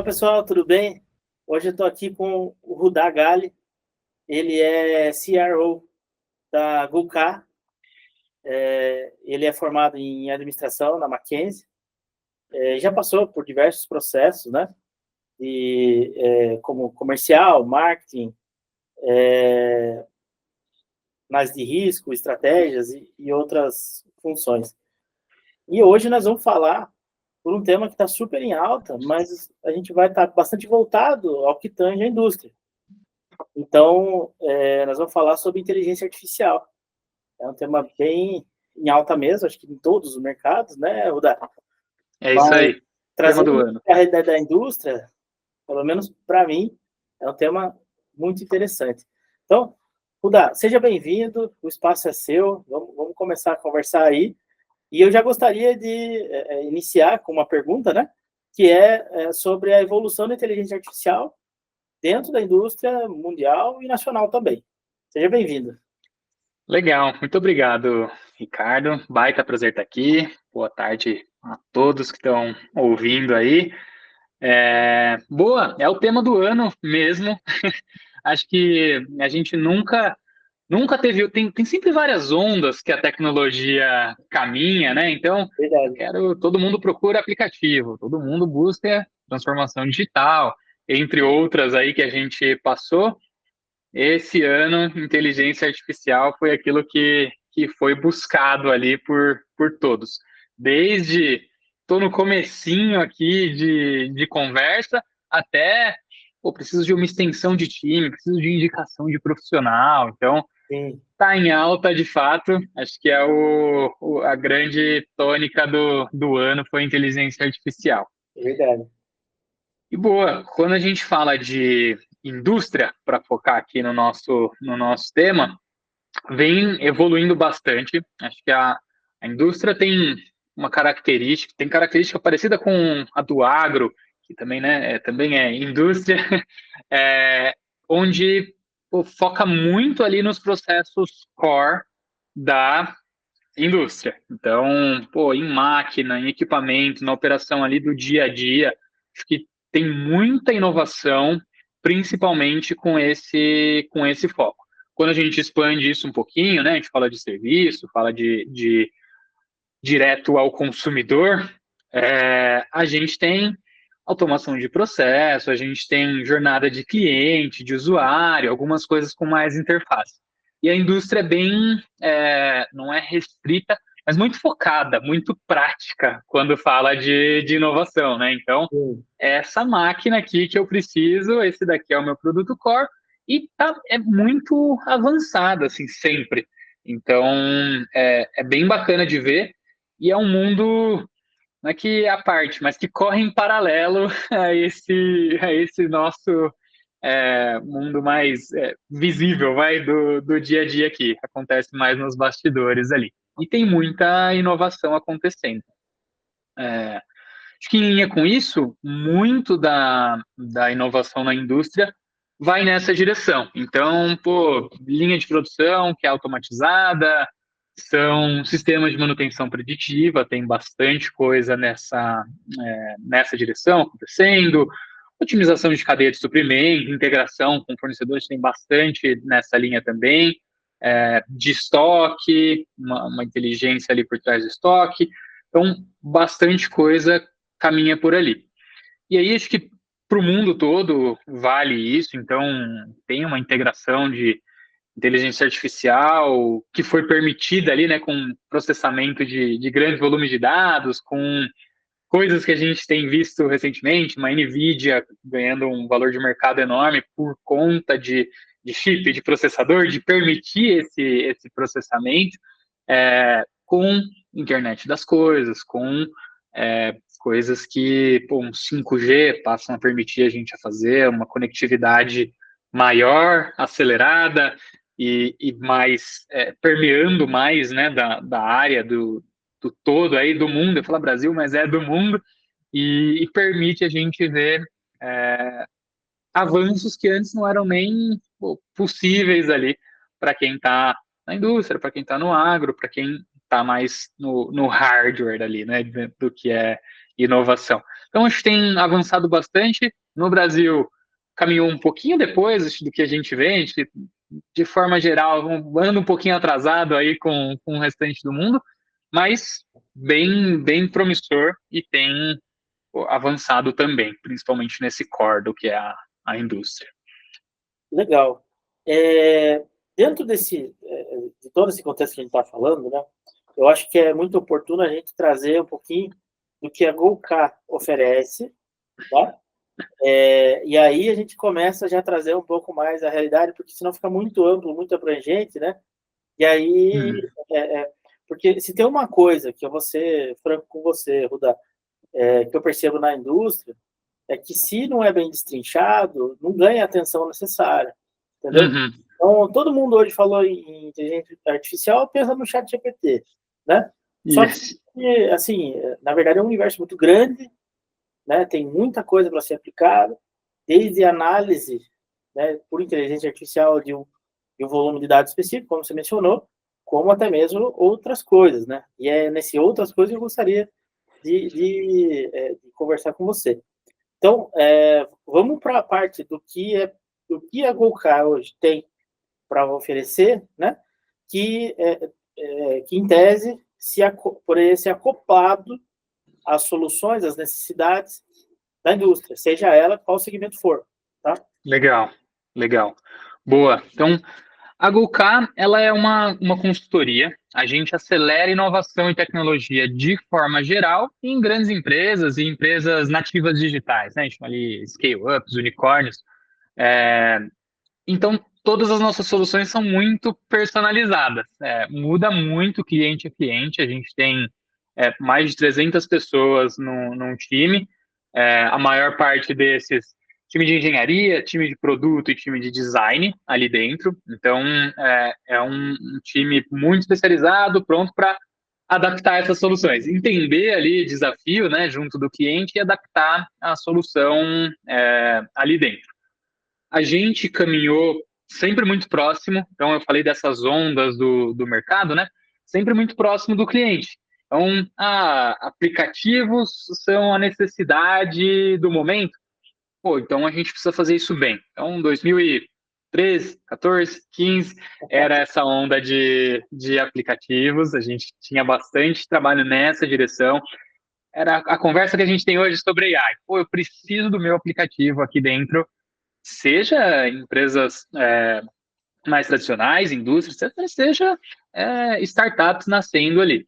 Fala pessoal, tudo bem? Hoje eu estou aqui com o Rudá Gali, ele é CRO da GUK, ele é formado em administração na Mackenzie, já passou por diversos processos, né? Como comercial, marketing, análise de risco, estratégias e outras funções. E hoje nós vamos falar por um tema que está super em alta, mas a gente vai estar bastante voltado ao que tange a indústria. Então, nós vamos falar sobre inteligência artificial. É um tema bem em alta mesmo, acho que em todos os mercados, né, Rudá? É isso aí, tema do Trazendo ano. a realidade da indústria, pelo menos para mim, é um tema muito interessante. Então, Rudá, seja bem-vindo, o espaço é seu, vamos começar a conversar aí. E eu já gostaria de iniciar com uma pergunta, né, que é sobre a evolução da inteligência artificial dentro da indústria mundial e nacional também. Seja bem-vindo. Legal, muito obrigado, Ricardo. Baita prazer estar aqui. Boa tarde a todos que estão ouvindo aí. Boa, é o tema do ano mesmo. Acho que a gente nunca teve. Tem sempre várias ondas que a tecnologia caminha, né? Então, Verdade. todo mundo procura aplicativo, todo mundo busca transformação digital, entre outras aí que a gente passou. Esse ano, inteligência artificial foi aquilo que foi buscado ali por todos. Desde, estou no comecinho aqui de conversa, até, preciso de uma extensão de time, preciso de indicação de profissional. Então, Sim, está em alta de fato. Acho que é a grande tônica do ano foi a inteligência artificial. é verdade. E boa, quando a gente fala de indústria, para focar aqui no nosso tema, vem evoluindo bastante. Acho que a indústria tem característica parecida com a do agro, que também, né, também é indústria, é, onde foca muito ali nos processos core da indústria. Então, em máquina, em equipamento, na operação ali do dia a dia, acho que tem muita inovação, principalmente com esse foco. Quando a gente expande isso um pouquinho, né, a gente fala de serviço, fala de direto ao consumidor, a gente tem automação de processo, a gente tem jornada de cliente, de usuário, algumas coisas com mais interface. E a indústria é bem, não é restrita, mas muito focada, muito prática quando fala de inovação, né? Então, Sim, essa máquina aqui que eu preciso, esse daqui é o meu produto core, e é muito avançado, assim, sempre. Então, é bem bacana de ver, e é um mundo, não é que à parte, mas que corre em paralelo a esse nosso mundo mais visível, do dia a dia aqui. Acontece mais nos bastidores ali. E tem muita inovação acontecendo. Acho que em linha com isso, muito da inovação na indústria vai nessa direção. Então, linha de produção que é automatizada, são sistemas de manutenção preditiva, tem bastante coisa nessa direção acontecendo, otimização de cadeia de suprimento, integração com fornecedores, tem bastante nessa linha também, de estoque, uma inteligência ali por trás do estoque, então bastante coisa caminha por ali. E aí acho que para o mundo todo vale isso, então tem uma integração de inteligência artificial que foi permitida ali, né, com processamento de grandes volumes de dados, com coisas que a gente tem visto recentemente, uma NVIDIA ganhando um valor de mercado enorme por conta de chip, de processador, de permitir esse processamento com internet das coisas, com coisas que um 5G passam a permitir a gente a fazer, uma conectividade maior, acelerada e mais permeando mais, né, da área do todo aí do mundo, eu falo Brasil, mas é do mundo, e permite a gente ver avanços que antes não eram nem possíveis ali para quem está na indústria, para quem está no agro, para quem está mais no hardware ali, né, do que é inovação. Então, acho que tem avançado bastante. No Brasil, caminhou um pouquinho depois do que a gente vê, a gente, de forma geral, anda um pouquinho atrasado aí com o restante do mundo, mas bem promissor e tem avançado também, principalmente nesse core do que é a indústria. Legal. Dentro de todo esse contexto que a gente está falando, né, eu acho que é muito oportuno a gente trazer um pouquinho do que a Golcar oferece, tá? E aí a gente começa já a trazer um pouco mais a realidade, porque senão fica muito amplo, muito abrangente, né? E aí, porque se tem uma coisa que eu vou ser franco com você, Rudá, que eu percebo na indústria, é que se não é bem destrinchado, não ganha a atenção necessária, entendeu? Uhum. Então, todo mundo hoje falou em inteligência artificial, pensa no chat GPT, né? Só Isso. que, assim, na verdade é um universo muito grande, né? Tem muita coisa para ser aplicada, desde análise, né, por inteligência artificial de um volume de dados específico, como você mencionou, como até mesmo outras coisas, né? E é nesse outras coisas que eu gostaria de conversar com você. Então, vamos para a parte do que a Golcar hoje tem para oferecer, né? Que em tese poderia ser acoplado às soluções, às necessidades da indústria, seja ela qual segmento for, tá? Legal. Boa. Então, a Golcar, ela é uma consultoria. A gente acelera inovação e tecnologia de forma geral em grandes empresas e empresas nativas digitais, né? A gente chama ali scale-ups, unicórnios. Então, todas as nossas soluções são muito personalizadas. Muda muito cliente a cliente. A gente tem mais de 300 pessoas num time. A maior parte desses, time de engenharia, time de produto e time de design ali dentro. Então, é um time muito especializado, pronto para adaptar essas soluções. Entender ali desafio, né, junto do cliente e adaptar a solução ali dentro. A gente caminhou sempre muito próximo, então eu falei dessas ondas do mercado, né? Sempre muito próximo do cliente. Então, aplicativos são a necessidade do momento. Pô, então a gente precisa fazer isso bem. Então, 2013, 14, 15, era essa onda de aplicativos, a gente tinha bastante trabalho nessa direção. Era a conversa que a gente tem hoje sobre AI. Pô, eu preciso do meu aplicativo aqui dentro, seja empresas mais tradicionais, indústrias, seja startups nascendo ali.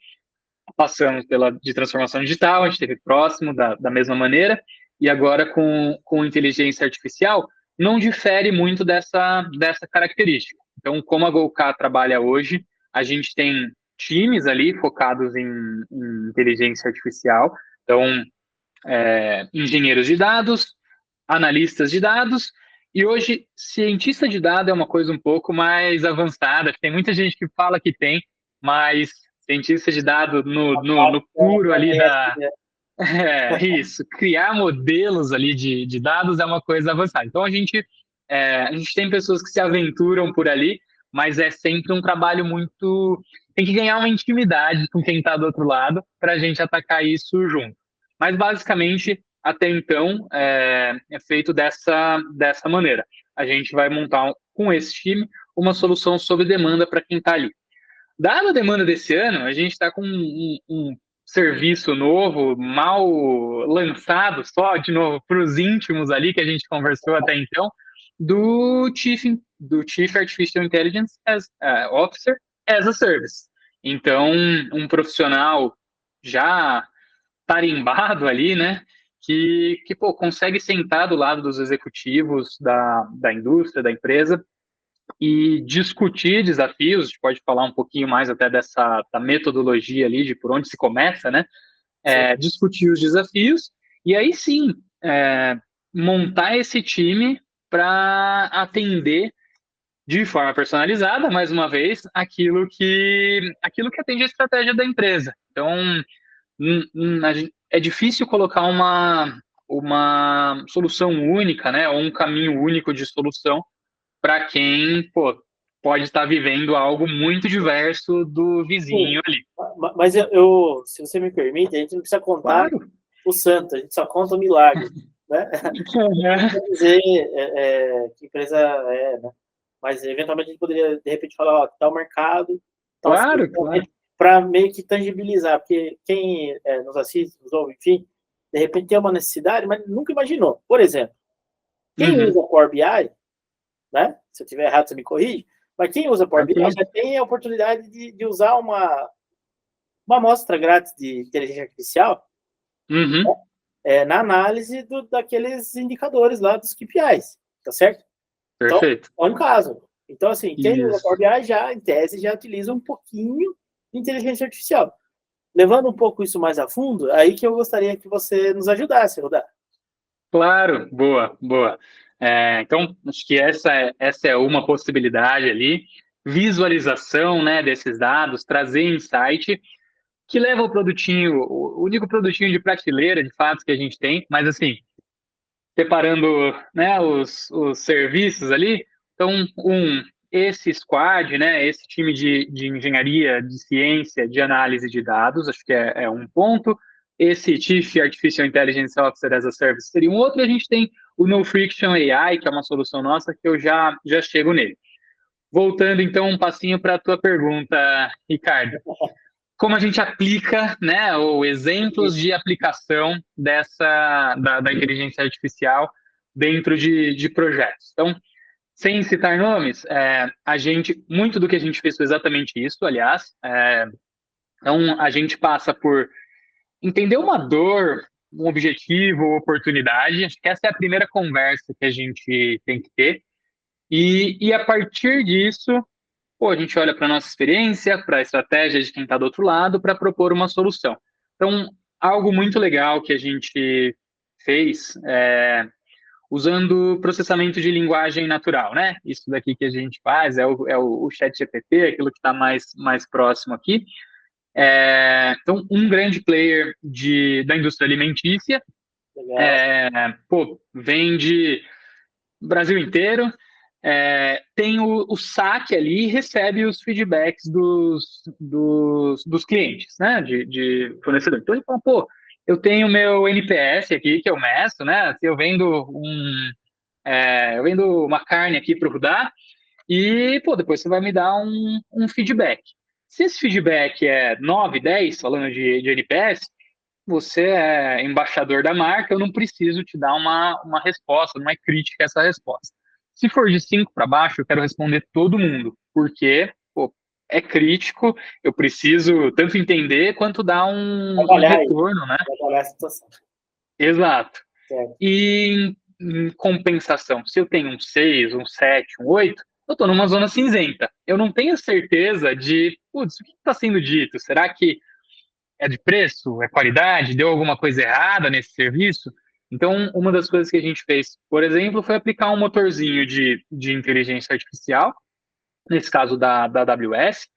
Passamos de transformação digital, a gente esteve próximo da mesma maneira, e agora com inteligência artificial, não difere muito dessa característica. Então, como a Golcar trabalha hoje, a gente tem times ali focados em inteligência artificial, então, engenheiros de dados, analistas de dados, e hoje cientista de dados é uma coisa um pouco mais avançada. Tem muita gente que fala que tem, mas cientista de dados no puro ali isso, criar modelos ali de dados é uma coisa avançada. Então a gente tem pessoas que se aventuram por ali, mas é sempre um trabalho muito. Tem que ganhar uma intimidade com quem está do outro lado para a gente atacar isso junto. Mas basicamente, até então, é feito dessa maneira. A gente vai montar com esse time uma solução sob demanda para quem está ali. Dada a demanda desse ano, a gente está com um serviço novo, mal lançado, só de novo para os íntimos ali que a gente conversou até então, do Chief Artificial Intelligence Officer as a Service. Então, um profissional já tarimbado ali, né? Que consegue sentar do lado dos executivos da indústria, da empresa, e discutir desafios. A gente pode falar um pouquinho mais até da metodologia ali, de por onde se começa, né? Discutir os desafios, e aí sim, montar esse time para atender de forma personalizada, mais uma vez, aquilo que atende a estratégia da empresa. Então, é difícil colocar uma solução única, né, ou um caminho único de solução para quem pode estar vivendo algo muito diverso do vizinho ali. Mas se você me permite, a gente não precisa contar Claro. o santo, a gente só conta o milagre, né? Não quer dizer que empresa é, né? Mas eventualmente a gente poderia, de repente, falar, ó, tal mercado, tal Claro, claro. para meio que tangibilizar, porque quem nos assiste, nos ouve, enfim, de repente tem uma necessidade, mas nunca imaginou. Por exemplo, quem Uhum. usa Power BI, né? Se eu estiver errado, você me corrige, mas quem usa Power BI Tranquilo. já tem a oportunidade de usar uma amostra grátis de inteligência artificial Uhum. na análise daqueles indicadores lá dos KPIs, tá certo? Então, Perfeito. é um caso. Então, assim, quem usa Power Isso. BI já, em tese, já utiliza um pouquinho de inteligência artificial. Levando um pouco isso mais a fundo, aí que eu gostaria que você nos ajudasse, Rudá. Claro, boa, boa. Então, acho que essa é uma possibilidade ali. Visualização, né, desses dados, trazer insight, que leva o produtinho, o único produtinho de prateleira, de fato, que a gente tem, mas assim, separando, né, os serviços ali. Então, esse squad, né, esse time de engenharia, de ciência, de análise de dados, acho que é um ponto. Esse Chief Artificial Intelligence Officer as a Service seria um outro. A gente tem o No Friction AI, que é uma solução nossa, que eu já chego nele. Voltando, então, um passinho para a tua pergunta, Ricardo. Como a gente aplica, né, ou exemplos de aplicação da inteligência artificial dentro de projetos. Então, sem citar nomes, muito do que a gente fez foi exatamente isso, aliás. Então, a gente passa por entender uma dor, um objetivo, oportunidade. Acho que essa é a primeira conversa que a gente tem que ter. E a partir disso, pô, a gente olha para a nossa experiência, para a estratégia de quem está do outro lado, para propor uma solução. Então, algo muito legal que a gente fez usando processamento de linguagem natural, né? Isso daqui que a gente faz é o chat GPT, aquilo que está mais próximo aqui. Então, um grande player da indústria alimentícia, Legal. vende Brasil inteiro, tem o saque ali e recebe os feedbacks dos clientes, né, de fornecedor. Então ele fala, pô, eu tenho meu NPS aqui, que eu meço, né, se eu vendo uma carne aqui para o Rudá, e, pô, depois você vai me dar um feedback. Se esse feedback é 9, 10, falando de NPS, você é embaixador da marca, eu não preciso te dar uma resposta, não é crítica essa resposta. Se for de 5 para baixo, eu quero responder todo mundo, porque pô, é crítico, eu preciso tanto entender quanto dar um Trabalhar aí, retorno, né? trabalhar a situação. Exato. Certo. E em compensação, se eu tenho um 6, um 7, um 8, eu estou numa zona cinzenta. Eu não tenho certeza de, putz, o que está sendo dito? Será que é de preço? É qualidade? Deu alguma coisa errada nesse serviço? Então, uma das coisas que a gente fez, por exemplo, foi aplicar um motorzinho de inteligência artificial, nesse caso da AWS,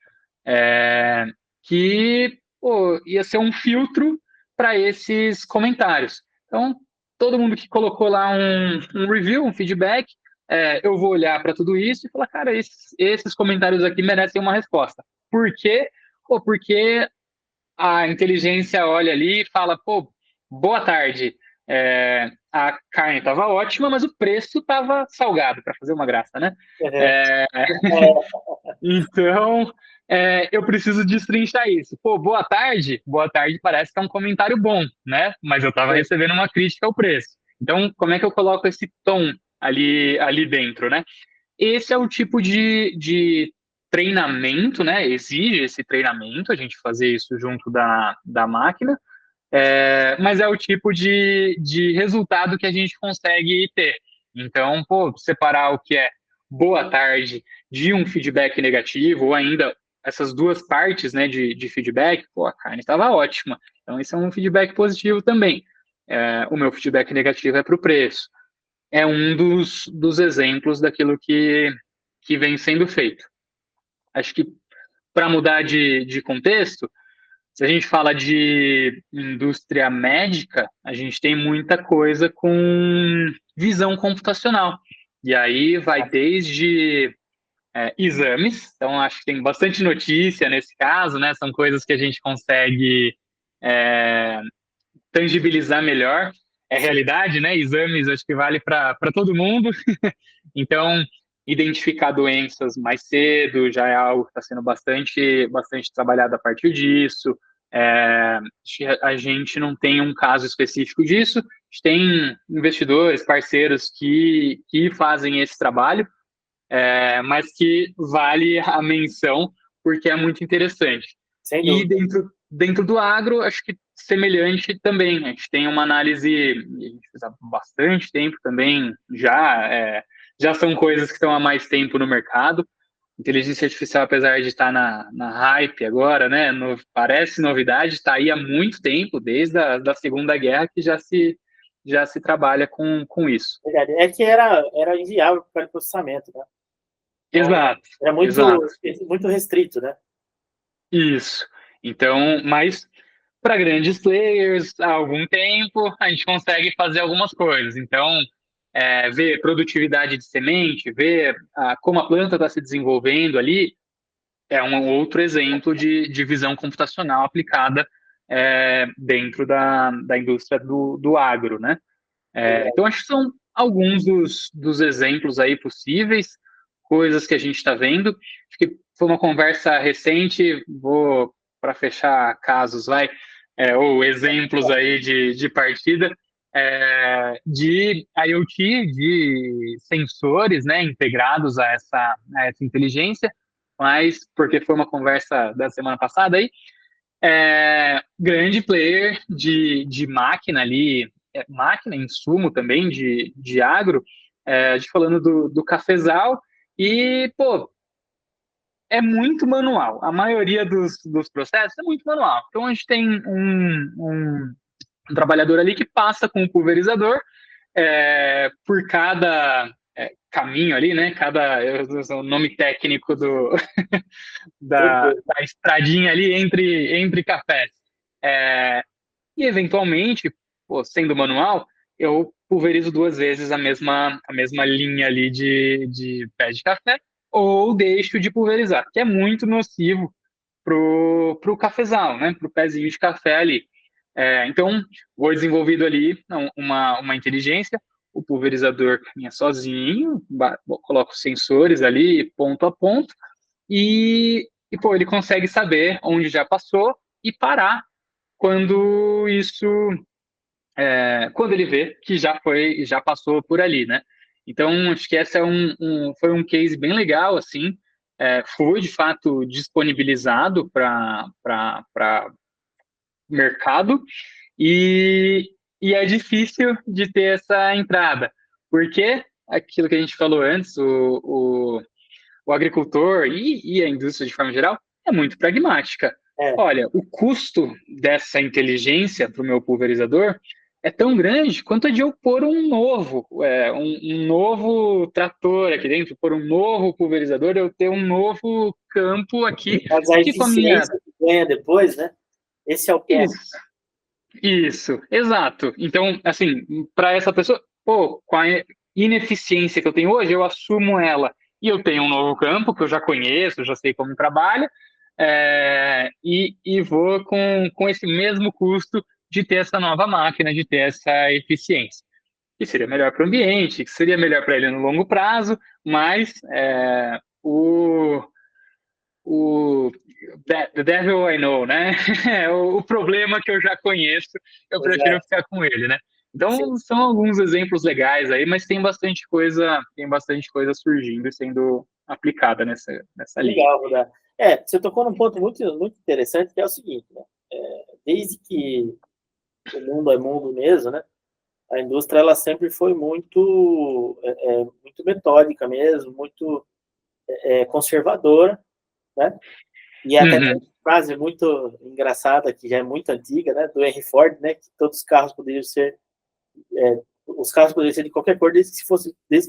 é, que pô, ia ser um filtro para esses comentários. Então, todo mundo que colocou lá um review, um feedback, eu vou olhar para tudo isso e falar, cara, esses comentários aqui merecem uma resposta. Por quê? Pô, porque a inteligência olha ali e fala, pô, boa tarde, a carne estava ótima, mas o preço estava salgado, para fazer uma graça, né? Uhum. É, então, eu preciso destrinchar isso. Pô, boa tarde parece que é um comentário bom, né? Mas eu estava recebendo uma crítica ao preço. Então, como é que eu coloco esse tom ali dentro, né? Esse é o tipo de treinamento, né? Exige esse treinamento, a gente fazer isso junto da máquina, mas é o tipo de resultado que a gente consegue ter. Então, pô, separar o que é boa tarde de um feedback negativo, ou ainda essas duas partes, né, de feedback, pô, a carne estava ótima. Então, esse é um feedback positivo também. O meu feedback negativo é para o preço. É um dos exemplos daquilo que vem sendo feito. Acho que para mudar de contexto, se a gente fala de indústria médica, a gente tem muita coisa com visão computacional. E aí vai desde exames, então acho que tem bastante notícia nesse caso, né? São coisas que a gente consegue tangibilizar melhor, é realidade, né? Exames acho que vale para todo mundo. Então, identificar doenças mais cedo já é algo que está sendo bastante trabalhado a partir disso. A gente não tem um caso específico disso, a gente tem investidores, parceiros que fazem esse trabalho, mas que vale a menção porque é muito interessante. Sem E dúvida. dentro do agro, acho que semelhante também. A gente tem uma análise, a gente fez há bastante tempo também, já são coisas que estão há mais tempo no mercado. Inteligência artificial, apesar de estar na hype agora, né, parece novidade, está aí há muito tempo, desde a da Segunda Guerra, que já se trabalha com isso. Verdade. É que era inviável para o processamento, né? Então, Exato, era exato. muito restrito, né? Isso. Então, mas para grandes players, há algum tempo, a gente consegue fazer algumas coisas. Então, ver produtividade de semente, ver como a planta está se desenvolvendo ali, é um outro exemplo de visão computacional aplicada dentro da indústria do agro, né? Então, acho que são alguns dos exemplos aí possíveis, coisas que a gente está vendo. Acho que foi uma conversa recente, vou para fechar casos, ou exemplos aí de partida, de IoT, de sensores, né, integrados a essa inteligência, mas porque foi uma conversa da semana passada aí, grande player de máquina ali, máquina, insumo também de agro, a gente falando do cafezal, e, pô, é muito manual. A maioria dos processos é muito manual. Então, a gente tem um trabalhador ali que passa com o pulverizador por cada caminho ali, né? O nome técnico da estradinha ali entre cafés. E, eventualmente, pô, sendo manual, eu pulverizo 2 vezes a mesma linha ali de pé de café, ou deixo de pulverizar, que é muito nocivo pro cafezal, né? Pro pezinho de café ali. Então, vou desenvolvido ali uma inteligência, o pulverizador caminha sozinho, coloco sensores ali, ponto a ponto, pô, ele consegue saber onde já passou e parar quando quando ele vê que já passou por ali, né? Então, acho que esse foi um case bem legal, assim, foi de fato disponibilizado para mercado e é difícil de ter essa entrada, porque aquilo que a gente falou antes, o agricultor e a indústria de forma geral é muito pragmática. É, Olha, o custo dessa inteligência para o meu pulverizador é tão grande quanto a de eu pôr um novo trator aqui dentro, pôr um novo pulverizador, eu ter um novo campo aqui, mas a que com a minha... eficiência que ganha depois, né? Esse é o ponto. Isso, exato. Então, assim, para essa pessoa, pô, com a ineficiência que eu tenho hoje, eu assumo ela e eu tenho um novo campo que eu já conheço, já sei como trabalha, e vou com esse mesmo custo de ter essa nova máquina, de ter essa eficiência. Que seria melhor para o ambiente, que seria melhor para ele no longo prazo, mas o The Devil I Know, né? O problema que eu já conheço, eu Pois prefiro é. ficar com ele, né? Então, Sim, são alguns exemplos legais aí, mas tem bastante coisa surgindo e sendo aplicada nessa linha. legal, Rudá. Você tocou num ponto muito, muito interessante, que é o seguinte, né? Desde que o mundo é mundo mesmo, né? A indústria ela sempre foi muito metódica mesmo, muito conservadora, né? E até tem Uhum. uma frase muito engraçada, que já é muito antiga, né? Do Henry Ford, né? Que todos os carros poderiam ser de qualquer cor, desde que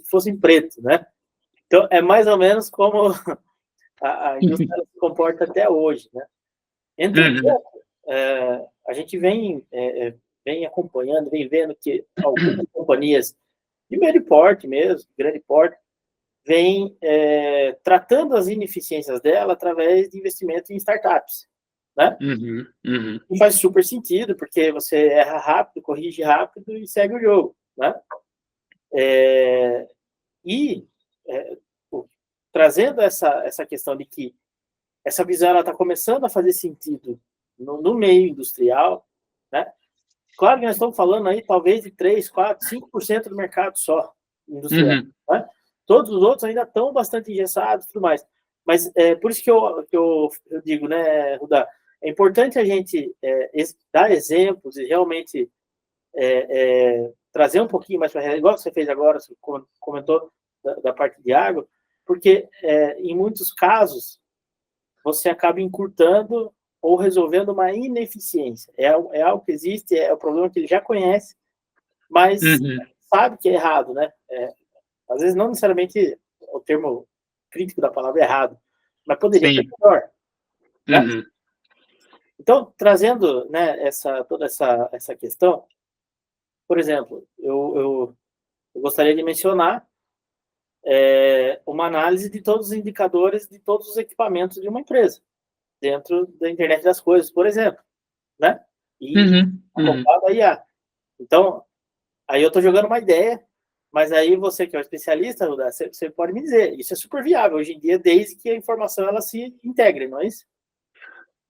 fossem pretos, né? Então, é mais ou menos como a indústria se comporta até hoje, né? Uhum. Entretanto, a gente vem acompanhando, vem vendo que algumas companhias de médio porte mesmo, grande porte, vêm tratando as ineficiências dela através de investimento em startups, né? E faz super sentido, porque você erra rápido, corrige rápido e segue o jogo, né? Trazendo essa questão de que essa visão está começando a fazer sentido no meio industrial, né? Claro que nós estamos falando aí talvez de 3, 4, 5% do mercado só industrial, né? Todos os outros ainda estão bastante engessados e tudo mais. Mas por isso que eu digo, né, Rudá, é importante a gente dar exemplos e realmente trazer um pouquinho mais para a realidade, igual você fez agora, você comentou da parte de água, porque em muitos casos você acaba encurtando ou resolvendo uma ineficiência. É algo que existe, é o problema que ele já conhece, mas sabe que é errado, né? Às vezes não necessariamente o termo crítico da palavra é errado, mas poderia ser melhor. Né? Então, trazendo, né, toda essa questão, por exemplo, eu gostaria de mencionar uma análise de todos os indicadores de todos os equipamentos de uma empresa, dentro da internet das coisas, por exemplo, né? E acoplado a IA. Então, aí eu estou jogando uma ideia, mas aí você que é um especialista, você pode me dizer, isso é super viável hoje em dia, desde que a informação ela se integre, não é isso?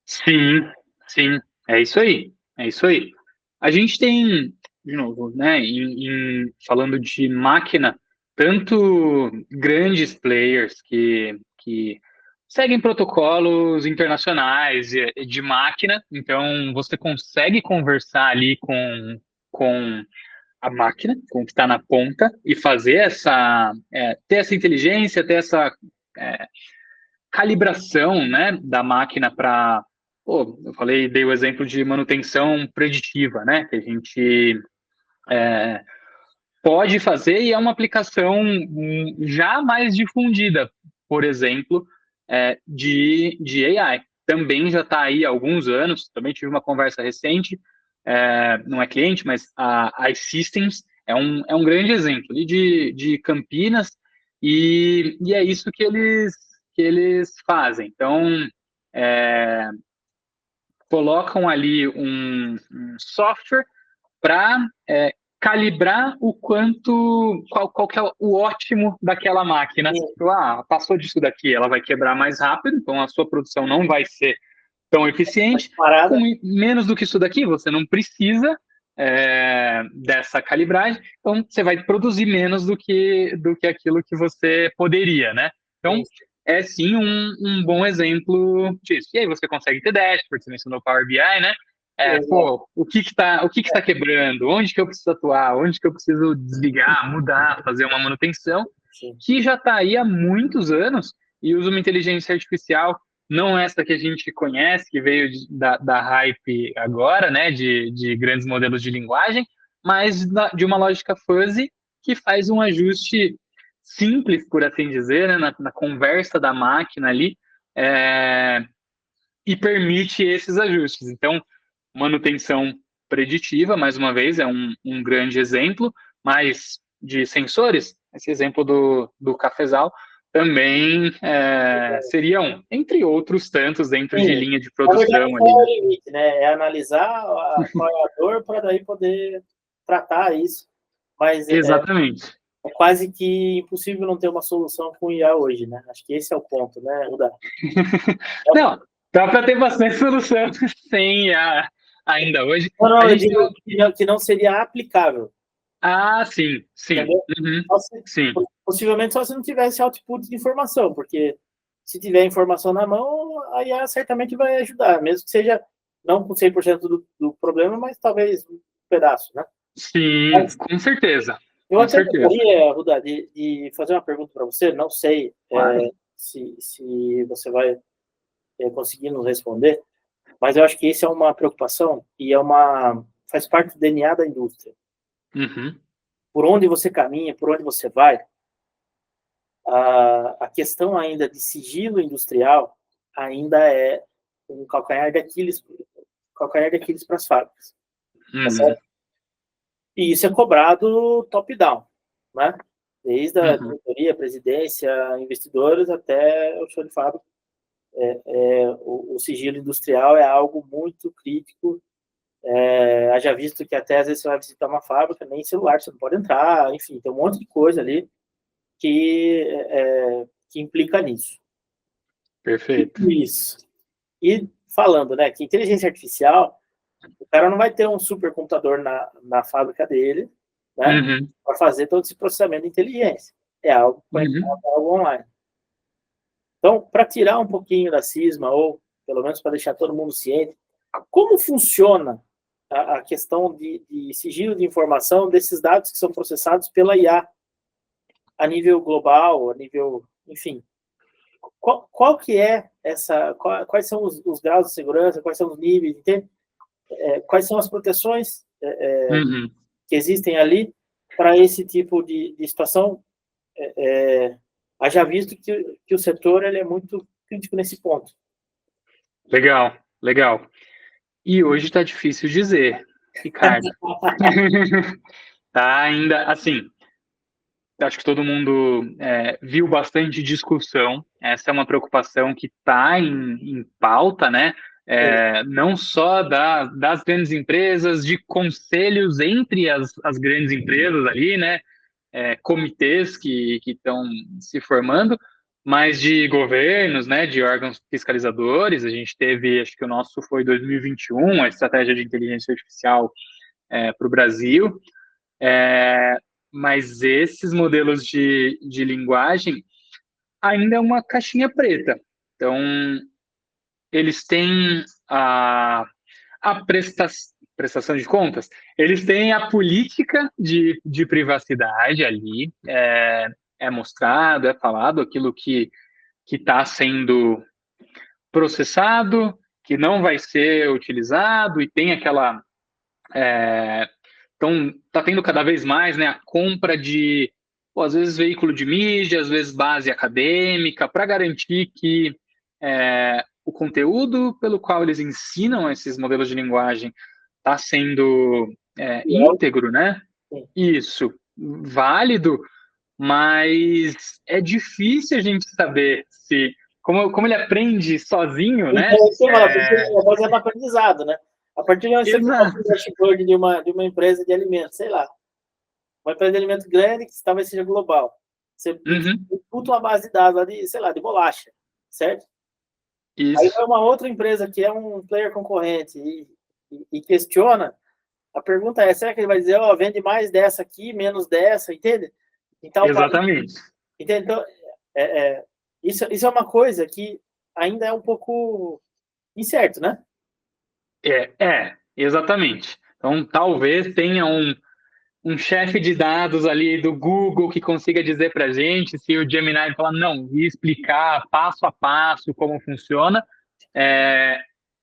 Sim, sim, é isso aí, é isso aí. A gente tem, de novo, né, falando de máquina, tanto grandes players que seguem protocolos internacionais de máquina, então você consegue conversar ali com a máquina, com o que está na ponta, e fazer ter essa inteligência, ter essa calibração, né, da máquina para, eu falei, dei o exemplo de manutenção preditiva, né, que a gente pode fazer e é uma aplicação já mais difundida, por exemplo, de AI. Também já está aí há alguns anos, também tive uma conversa recente, não é cliente, mas a iSystems é um grande exemplo ali de Campinas, e é isso que eles fazem. Então, colocam ali um software para calibrar qual que é o ótimo daquela máquina. Passou disso daqui, ela vai quebrar mais rápido, então a sua produção não vai ser tão eficiente. Com menos do que isso daqui, você não precisa dessa calibragem, então você vai produzir menos do que aquilo que você poderia, né? Então, é sim um bom exemplo disso. E aí você consegue ter dashboard, você mencionou o Power BI, né? O que está quebrando? Onde que eu preciso atuar? Onde que eu preciso desligar, mudar, fazer uma manutenção? Que já está aí há muitos anos e usa uma inteligência artificial, não essa que a gente conhece, que veio da hype agora, né, de grandes modelos de linguagem, mas de uma lógica fuzzy que faz um ajuste simples, por assim dizer, né, na conversa da máquina ali, e permite esses ajustes. Então, manutenção preditiva, mais uma vez, é um grande exemplo, mas de sensores, esse exemplo do cafezal, também seriam, entre outros tantos, dentro de linha de produção. Na verdade, é o limite, né? É analisar qual é a dor para daí poder tratar isso. Mas exatamente. É quase que impossível não ter uma solução com IA hoje, né? Acho que esse é o ponto, né, Rudá? Não, dá para ter bastante solução sem IA ainda hoje. Não, eu digo que não seria aplicável. Sim. Sim. Possivelmente só se não tivesse output de informação, porque se tiver informação na mão, a IA certamente vai ajudar, mesmo que seja não com 100% do problema, mas talvez um pedaço, né? Sim, com certeza. Eu até gostaria, Rudá, de fazer uma pergunta para você, não sei se você vai conseguir nos responder, mas eu acho que isso é uma preocupação e faz parte do DNA da indústria. Por onde você caminha, por onde você vai, a questão ainda de sigilo industrial ainda é um calcanhar de Aquiles para as fábricas. Tá certo? E isso é cobrado top-down, né? Desde a diretoria, presidência, investidores, até o show de fábrica, o sigilo industrial é algo muito crítico. Haja visto que até às vezes você vai visitar uma fábrica, nem celular você não pode entrar, enfim, tem um monte de coisa ali que implica nisso. Perfeito. Isso. E falando, né, que inteligência artificial, o cara não vai ter um supercomputador na fábrica dele, né, Uhum, para fazer todo esse processamento de inteligência. É algo conectado, uhum. algo online. Então, para tirar um pouquinho da cisma, ou pelo menos para deixar todo mundo ciente, como funciona a questão de sigilo de informação desses dados que são processados pela IA a nível global, a nível, enfim, qual que é essa, quais são os graus de segurança, quais são os níveis, entende? Quais são as proteções Uhum. que existem ali para esse tipo de situação, haja visto que o setor ele é muito crítico nesse ponto. Legal, legal. E hoje está difícil dizer, Ricardo. Tá ainda, assim, acho que todo mundo viu bastante discussão. Essa é uma preocupação que está em pauta, né? Não só das grandes empresas, de conselhos entre as grandes empresas ali, né? Comitês que estão se formando, mas de governos, né? De órgãos fiscalizadores. A gente teve, acho que o nosso foi 2021, a estratégia de inteligência artificial para o Brasil. Mas esses modelos de linguagem ainda é uma caixinha preta. Então, eles têm a prestação de contas, eles têm a política de privacidade ali, mostrado, falado aquilo que está sendo processado, que não vai ser utilizado, e tem aquela. Então, está tendo cada vez mais, né, a compra de, às vezes, veículo de mídia, às vezes base acadêmica, para garantir que o conteúdo pelo qual eles ensinam esses modelos de linguagem está sendo íntegro, né? Isso, válido, mas é difícil a gente saber se, como ele aprende sozinho, né? Então, isso que eu falo, porque é baseado no aprendizado, né? A partir de onde você coloca Exato. o dashboard de uma empresa de alimentos, sei lá, uma empresa de alimentos grande que talvez seja global. Você Uhum. imputa uma base de dados lá de, sei lá, de bolacha, certo? Aí Isso. vai uma outra empresa que é um player concorrente e questiona, a pergunta é, será que ele vai dizer, ó, vende mais dessa aqui, menos dessa, entende? Em tal país, Exatamente. entende? Então, isso é uma coisa que ainda é um pouco incerto, né? Exatamente. Então, talvez tenha um chefe de dados ali do Google que consiga dizer para a gente se o Gemini falar não e explicar passo a passo como funciona.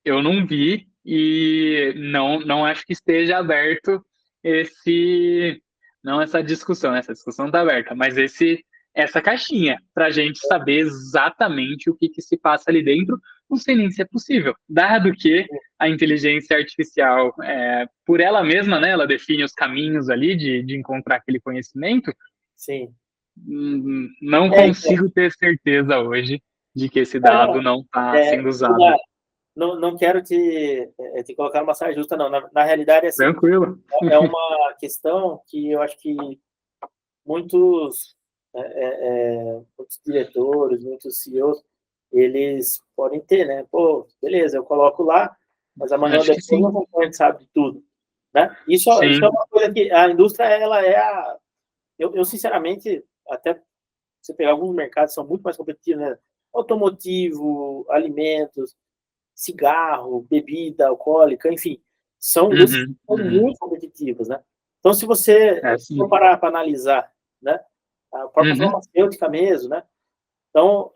Eu não vi e não acho que esteja aberto esse não essa discussão, né? Essa discussão está aberta, mas essa caixinha para a gente saber exatamente o que se passa ali dentro, não sei nem se é possível, dado que a inteligência artificial, por ela mesma, né, ela define os caminhos ali de encontrar aquele conhecimento. Sim. Não Então, consigo ter certeza hoje de que esse dado não está sendo usado. não quero te colocar numa saia justa, não. Na realidade, assim, Tranquilo. é uma questão que eu acho que muitos, muitos diretores, muitos CEOs, eles podem ter, né? Pô, beleza, eu coloco lá, mas amanhã ou Acho que depois sim. não concorrente sabe de tudo, né? Isso é Sim. uma coisa que a indústria, ela eu sinceramente, até você pegar alguns mercados são muito mais competitivos, né? Automotivo, alimentos, cigarro, bebida alcoólica, enfim, são indústrias que são Uhum. muito competitivas, né? Então, se você Sim. for parar para analisar, né, a própria farmacêutica mesmo, né? Então,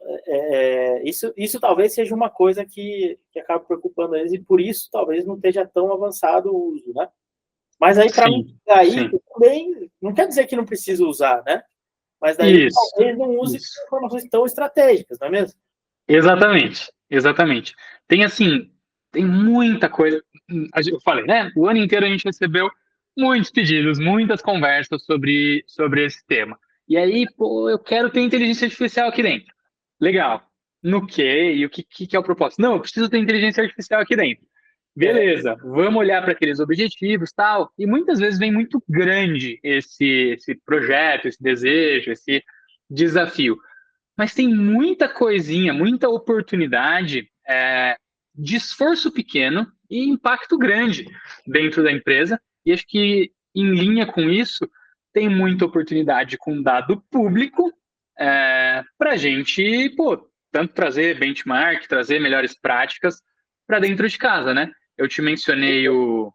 isso talvez seja uma coisa que acaba preocupando eles e por isso talvez não esteja tão avançado o uso, né? Mas aí, para não Sim. chegar aí, Sim. também não quer dizer que não precisa usar, né? Mas daí Isso. talvez não use Isso. informações tão estratégicas, não é mesmo? Exatamente. Exatamente. Tem assim, tem muita coisa. Eu falei, né? O ano inteiro a gente recebeu muitos pedidos, muitas conversas sobre esse tema. E aí, pô, eu quero ter inteligência artificial aqui dentro. Legal. no quê e o que é o propósito. Não, eu preciso ter inteligência artificial aqui dentro. É, Beleza, vamos olhar para aqueles objetivos, tal. E muitas vezes vem muito grande esse projeto, esse desejo, esse desafio. Mas tem muita coisinha, muita oportunidade de esforço pequeno e impacto grande dentro da empresa. E acho que, em linha com isso, tem muita oportunidade com dado público para a gente, pô, tanto trazer benchmark, trazer melhores práticas para dentro de casa, né? Eu te mencionei o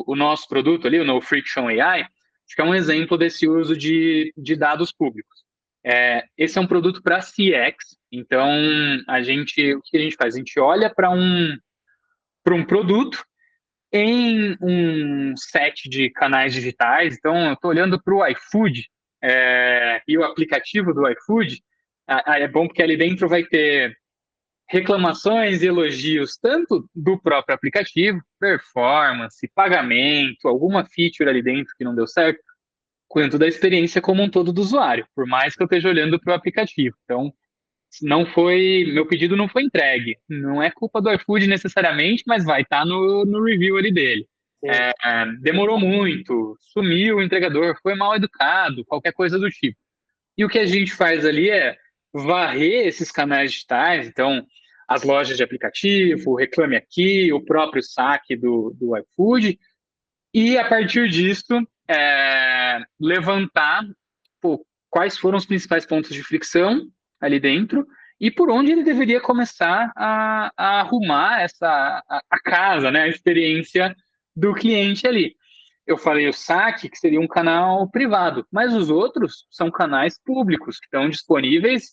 nosso produto ali, o No Friction AI, acho que é um exemplo desse uso de dados públicos. Esse é um produto para CX, então o que a gente faz? A gente olha para um produto em um set de canais digitais. Então, eu estou olhando para o iFood e o aplicativo do iFood. É bom porque ali dentro vai ter reclamações e elogios tanto do próprio aplicativo, performance, pagamento, alguma feature ali dentro que não deu certo, quanto da experiência como um todo do usuário, por mais que eu esteja olhando para o aplicativo. Então, meu pedido não foi entregue. Não é culpa do iFood necessariamente, mas vai estar no review ali dele. sim. Demorou muito, sumiu o entregador, foi mal educado, qualquer coisa do tipo. E o que a gente faz ali é varrer esses canais digitais, então as lojas de aplicativo, o Reclame Aqui, o próprio saque do iFood, e a partir disso levantar, pô, quais foram os principais pontos de fricção ali dentro e por onde ele deveria começar a arrumar a casa, né, a experiência do cliente ali. Eu falei o saque, que seria um canal privado, mas os outros são canais públicos, que estão disponíveis.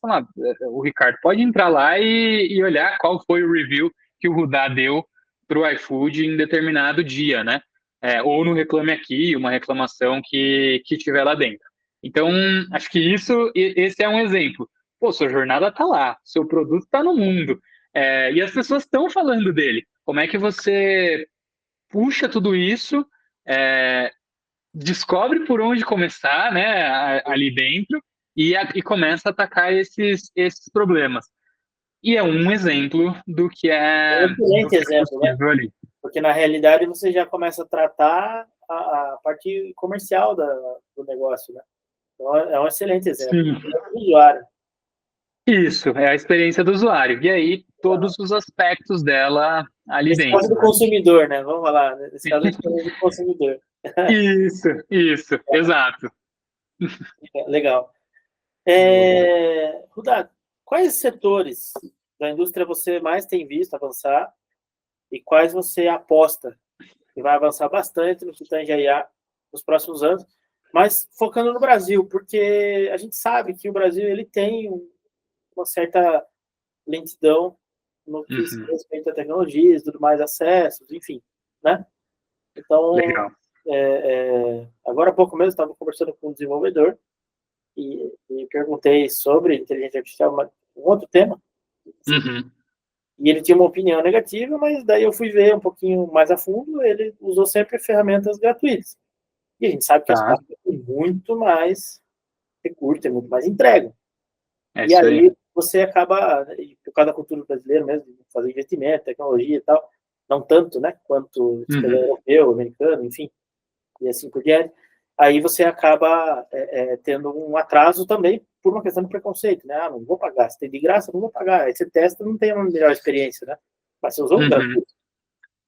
O Ricardo pode entrar lá e olhar qual foi o review que o Rudá deu para o iFood em determinado dia, né? Ou no Reclame Aqui, uma reclamação que tiver lá dentro. Então, acho que esse é um exemplo. Pô, sua jornada está lá, seu produto está no mundo, e as pessoas estão falando dele. Como é que você puxa tudo isso, é, descobre por onde começar, né, ali dentro, e começa a atacar esses problemas. E é um exemplo É um do excelente que é exemplo, né? possível ali. Porque na realidade você já começa a tratar a parte comercial do negócio, né? Então é um excelente exemplo. Sim, É o usuário. isso, é a experiência do usuário. E aí, todos os aspectos dela ali Nesse caso dentro, do né? consumidor, né? Vamos falar, né? Nesse caso a gente fala do consumidor. Isso, exato. Legal. Rudá, quais setores da indústria você mais tem visto avançar e quais você aposta que vai avançar bastante no que tange a IA nos próximos anos, mas focando no Brasil, porque a gente sabe que o Brasil ele tem uma certa lentidão no que se Uhum, respeita a tecnologias, tudo mais, acessos, enfim, né? Então, legal. agora há pouco mesmo estava conversando com um desenvolvedor e perguntei sobre inteligência artificial, um outro tema, assim, Uhum, e ele tinha uma opinião negativa, mas daí eu fui ver um pouquinho mais a fundo, ele usou sempre ferramentas gratuitas. E a gente sabe que as tá, práticas têm muito mais recurso, tem muito mais entrega. é E isso aí. aí você acaba, por causa da cultura brasileira mesmo, de fazer investimento, tecnologia e tal, não tanto, né, quanto se pegar Uhum, europeu, americano, enfim, e assim por diante, aí você acaba tendo um atraso também por uma questão de preconceito, né? Ah, não vou pagar, se tem de graça, não vou pagar. Aí você testa, não tem uma melhor experiência, né? Mas você usou um uhum, gratuito.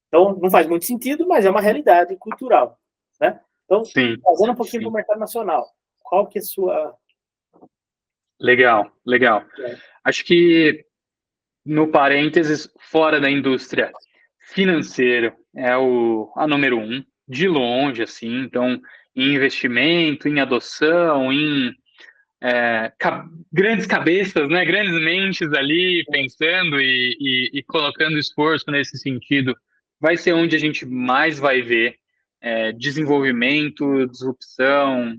Então, não faz muito sentido, mas é uma realidade cultural, né? Então, sim, trazendo um pouquinho para o sim. mercado nacional, qual que é a sua... Legal, legal. Acho que, no parênteses, fora da indústria financeira, é a número um, de longe, assim. Então, em investimento, em adoção, em grandes cabeças, né, grandes mentes ali pensando e colocando esforço nesse sentido, vai ser onde a gente mais vai ver desenvolvimento, disrupção.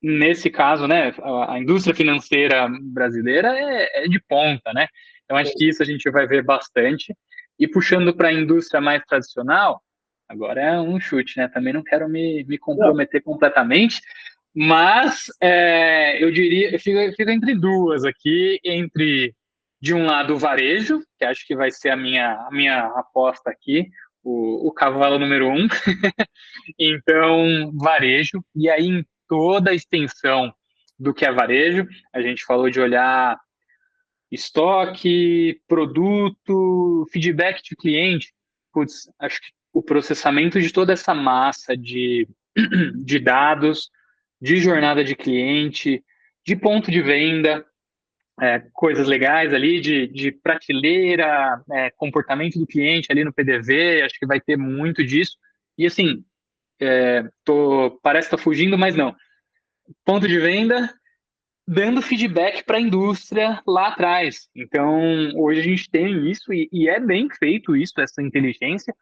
Nesse caso, né, a indústria financeira brasileira é de ponta, né? Então acho que isso a gente vai ver bastante. E puxando para a indústria mais tradicional, agora é um chute, né? Também não quero me Não, comprometer completamente, mas eu diria, eu fico entre duas aqui, entre de um lado, o varejo, que acho que vai ser a minha aposta aqui, o cavalo número 1. Então, varejo, e aí em toda a extensão do que é varejo, a gente falou de olhar estoque, produto, feedback de cliente. Putz, acho que o processamento de toda essa massa de dados, de jornada de cliente, de ponto de venda, coisas legais ali, de prateleira, comportamento do cliente ali no PDV, acho que vai ter muito disso. E assim, parece que está fugindo, mas não. Ponto de venda, dando feedback para a indústria lá atrás. Então, hoje a gente tem isso, e é bem feito isso, essa inteligência,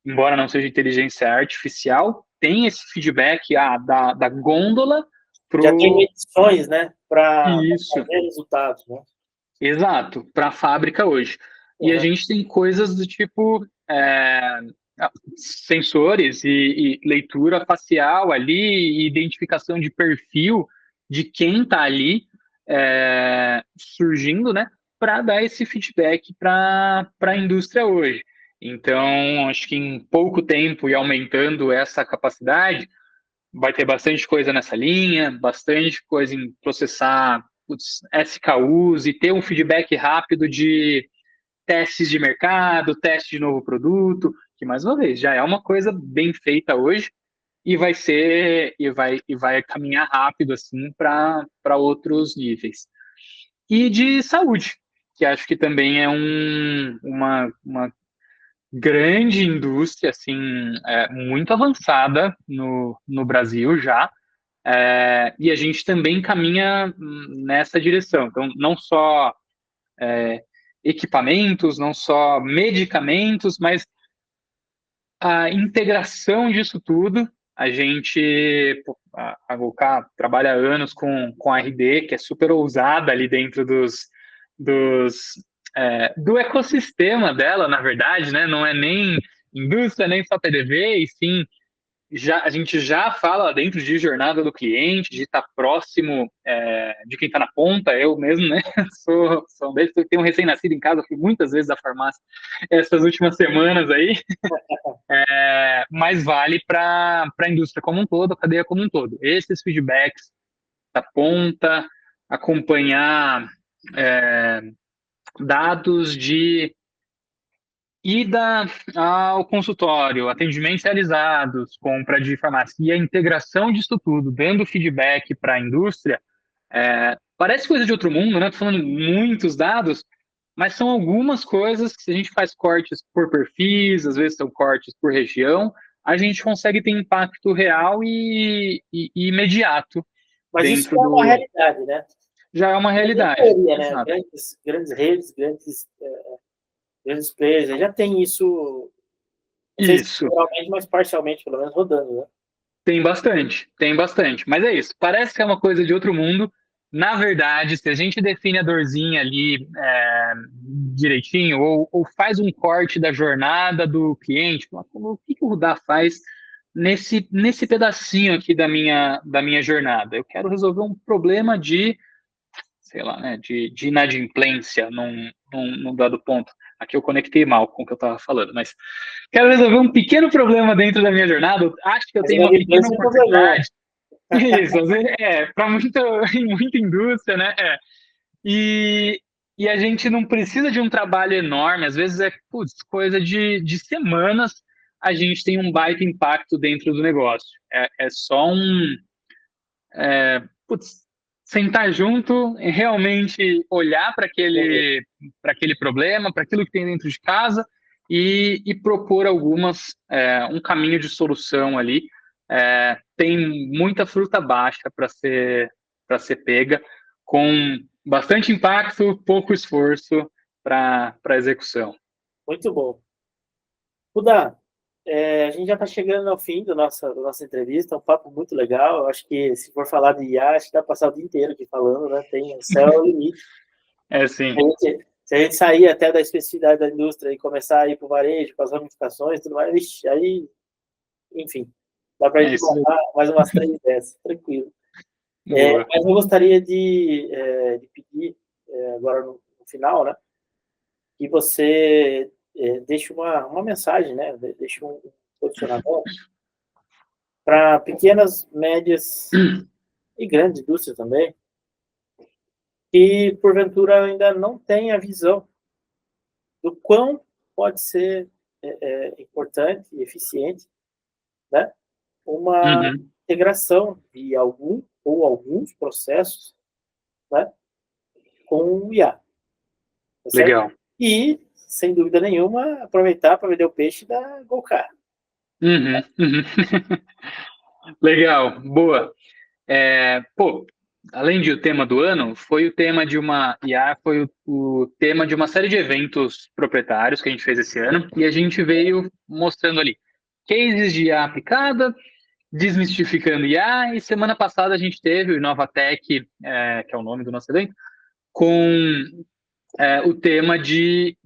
embora não seja inteligência artificial, tem esse feedback da gôndola Já tem pro... medições, né, para Isso, fazer resultados, né? exato, para a fábrica hoje. E a Uhum. gente tem coisas do tipo sensores e leitura facial ali, e identificação de perfil de quem está ali surgindo, né, para dar esse feedback para a indústria hoje. Então, acho que em pouco tempo e aumentando essa capacidade, vai ter bastante coisa nessa linha, bastante coisa em processar SKUs e ter um feedback rápido de testes de mercado, teste de novo produto, que mais uma vez já é uma coisa bem feita hoje e vai ser e vai caminhar rápido assim para outros níveis. E de saúde, que acho que também é uma grande indústria assim, muito avançada no Brasil já. E a gente também caminha nessa direção. Então, não só equipamentos, não só medicamentos, mas a integração disso tudo. A gente, a Golcar trabalha há anos com a RD, que é super ousada ali dentro do ecossistema dela, na verdade, né? Não é nem indústria, nem só PDV, e sim a gente já fala dentro de jornada do cliente, de estar próximo de quem está na ponta. Eu mesmo, né, sou um deles, tenho um recém-nascido em casa, fui muitas vezes à farmácia essas últimas semanas aí, mas vale para a indústria como um todo, a cadeia como um todo. Esses feedbacks da ponta, acompanhar dados de ida ao consultório, atendimentos realizados, compra de farmácia e a integração disso tudo, dando feedback para a indústria, parece coisa de outro mundo, né? Tô falando muitos dados, mas são algumas coisas que, se a gente faz cortes por perfis, às vezes são cortes por região, a gente consegue ter impacto real e imediato Mas isso dentro é uma do... realidade, né? Já é uma É em realidade. teoria, né? Exato. Grandes redes, grandes players, né? Já tem isso, não sei se Isso. totalmente, mas parcialmente, pelo menos, rodando, né? Tem bastante, tem bastante. Mas é isso, parece que é uma coisa de outro mundo. Na verdade, se a gente define a dorzinha ali direitinho, ou faz um corte da jornada do cliente, o que o Rudá faz nesse pedacinho aqui da minha jornada? Eu quero resolver um problema de, sei lá, né, de inadimplência num dado ponto. Aqui eu conectei mal com o que eu estava falando, mas quero resolver um pequeno problema dentro da minha jornada. Acho que eu Mas tenho a uma pequena inadimplência é um problemão. oportunidade. Isso, às vezes, para muita indústria, né? E, e a gente não precisa de um trabalho enorme, às vezes coisa de semanas a gente tem um baita impacto dentro do negócio. É só sentar junto e realmente olhar para aquele problema, para aquilo que tem dentro de casa e propor um caminho de solução ali. Tem muita fruta baixa para ser pega, com bastante impacto, pouco esforço para execução. Muito bom. Rudá, a gente já está chegando ao fim da nossa entrevista, é um papo muito legal. Eu acho que, se for falar de IA, acho que dá para passar o dia inteiro aqui falando, né? O céu é o limite. Sim. Se a gente sair até da especificidade da indústria e começar a ir para o varejo, com as ramificações, tudo mais, vixe, aí, enfim, dá para a gente Isso aí. montar mais umas 3 dessas, tranquilo. Boa. Mas eu gostaria de pedir, agora no final, né? que você deixe uma mensagem, né? Deixe um posicionamento para pequenas, médias e grandes indústrias também, que porventura ainda não tem a visão do quão pode ser importante e eficiente, né? Uma Uhum. integração de algum ou alguns processos, né, com o IA, tá certo? Legal. E, sem dúvida nenhuma, aproveitar para vender o peixe da Golcar. Uhum. Uhum. Legal, boa. Pô, além de o tema do ano, foi o tema de uma IA, foi o tema de uma série de eventos proprietários que a gente fez esse ano, e a gente veio mostrando ali cases de IA aplicada, desmistificando IA, e semana passada a gente teve o Inovatec, que é o nome do nosso evento, com o tema de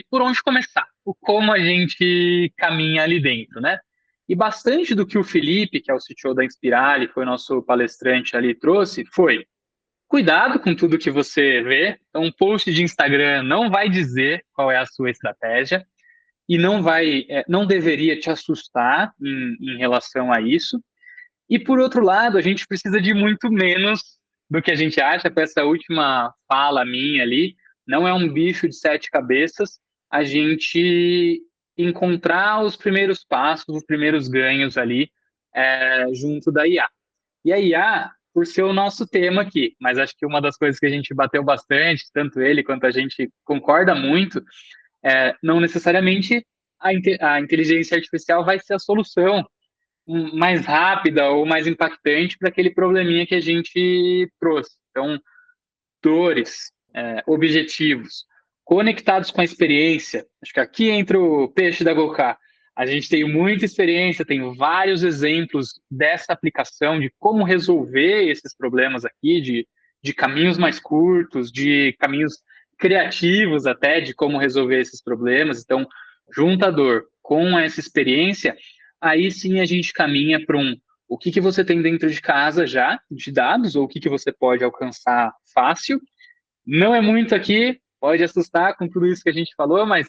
por onde começar, o como a gente caminha ali dentro, né? E bastante do que o Felipe, que é o CTO da Inspirali, foi nosso palestrante ali, trouxe, foi cuidado com tudo que você vê. Então, um post de Instagram não vai dizer qual é a sua estratégia e não deveria te assustar em relação a isso. E por outro lado, a gente precisa de muito menos do que a gente acha. Com essa última fala minha ali, não é um bicho de sete cabeças. A gente encontrar os primeiros passos, os primeiros ganhos ali junto da IA. E a IA, por ser o nosso tema aqui, mas acho que uma das coisas que a gente bateu bastante, tanto ele quanto a gente concorda muito, não necessariamente a inteligência artificial vai ser a solução mais rápida ou mais impactante para aquele probleminha que a gente trouxe. Então, dores, objetivos, conectados com a experiência. Acho que aqui entra o peixe da Golcar. A gente tem muita experiência, tem vários exemplos dessa aplicação, de como resolver esses problemas aqui, de caminhos mais curtos, de caminhos criativos até, de como resolver esses problemas. Então, junta a dor com essa experiência, aí sim a gente caminha para o que você tem dentro de casa já, de dados, ou o que você pode alcançar fácil. Não é muito aqui, pode assustar com tudo isso que a gente falou, mas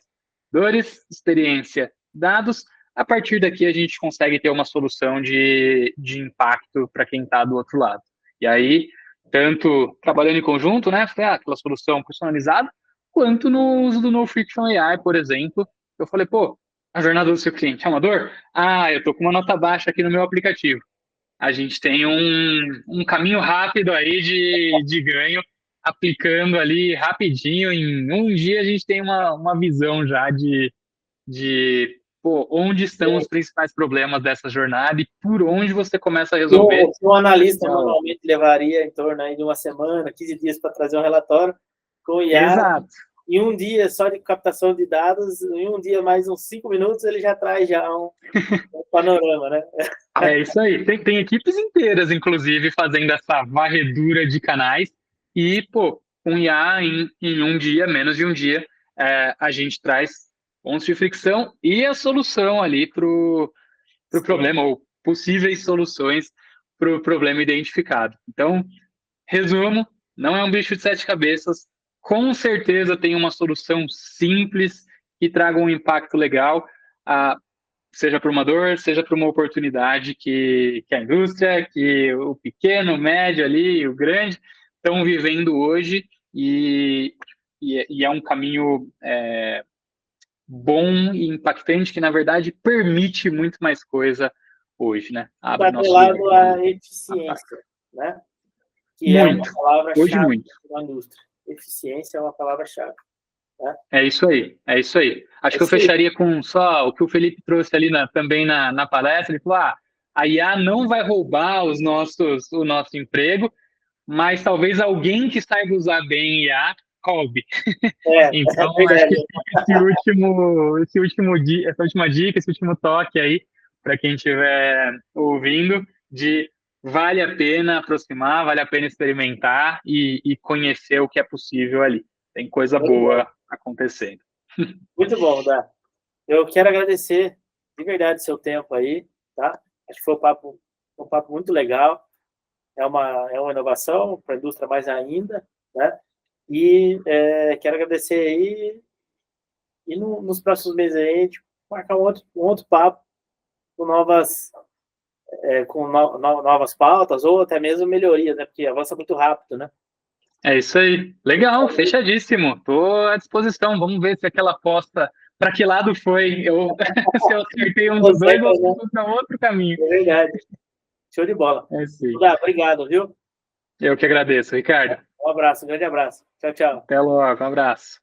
dores, experiência, dados, a partir daqui a gente consegue ter uma solução de impacto para quem está do outro lado. E aí, tanto trabalhando em conjunto, né, aquela solução personalizada, quanto no uso do No Friction AI, por exemplo, eu falei, pô, a jornada do seu cliente é uma dor? Ah, eu tô com uma nota baixa aqui no meu aplicativo. A gente tem um caminho rápido aí de ganho, aplicando ali rapidinho. Em um dia a gente tem uma visão já de pô, onde estão os principais problemas dessa jornada e por onde você começa a resolver. Um analista Então, normalmente levaria em torno aí de uma semana, 15 dias para trazer um relatório, com o IA, exato. em um dia só de captação de dados, em um dia mais uns 5 minutos, ele já traz já um panorama, né? É isso aí. Tem equipes inteiras, inclusive, fazendo essa varredura de canais. E, pô, com IA em um dia, menos de um dia, a gente traz pontos de fricção e a solução ali para o Sim. problema, ou possíveis soluções para o problema identificado. Então, resumo, não é um bicho de sete cabeças. Com certeza tem uma solução simples que traga um impacto legal. Ah, seja para uma dor, seja para uma oportunidade que a indústria, que o pequeno, o médio ali, o grande, estão vivendo hoje e é um caminho bom e impactante que, na verdade, permite muito mais coisa hoje, né? Está Abre nossos olhos atrelado ali. à eficiência, né? Que é uma Muito, hoje palavra-chave muito. da indústria. Eficiência é uma palavra-chave. Né? É isso aí, é isso aí. Acho que eu Isso aí. fecharia com só o que o Felipe trouxe ali também na palestra. Ele falou: a IA não vai roubar o nosso emprego, mas talvez alguém que saiba usar bem IA roube. É Então, acho verdade. que fica essa última dica, esse último toque aí, para quem estiver ouvindo, de vale a pena aproximar, vale a pena experimentar e conhecer o que é possível ali. Tem coisa Muito bom. boa acontecendo. Muito bom, Dá. Eu quero agradecer de verdade o seu tempo aí, tá? Acho que foi um papo muito legal. É uma inovação para a indústria mais ainda, né? E quero agradecer aí E nos próximos meses aí, a gente marcar um outro papo com novas pautas, ou até mesmo melhorias, né? Porque avança muito rápido, né? É isso aí. Legal, fechadíssimo. Tô à disposição. Vamos ver se aquela aposta, para que lado foi? Se eu acertei um dos dois ou se eu fui para outro caminho. É verdade. Show de bola. É sim. Obrigado, viu? Eu que agradeço, Ricardo. Um abraço, um grande abraço. Tchau, tchau. Até logo, um abraço.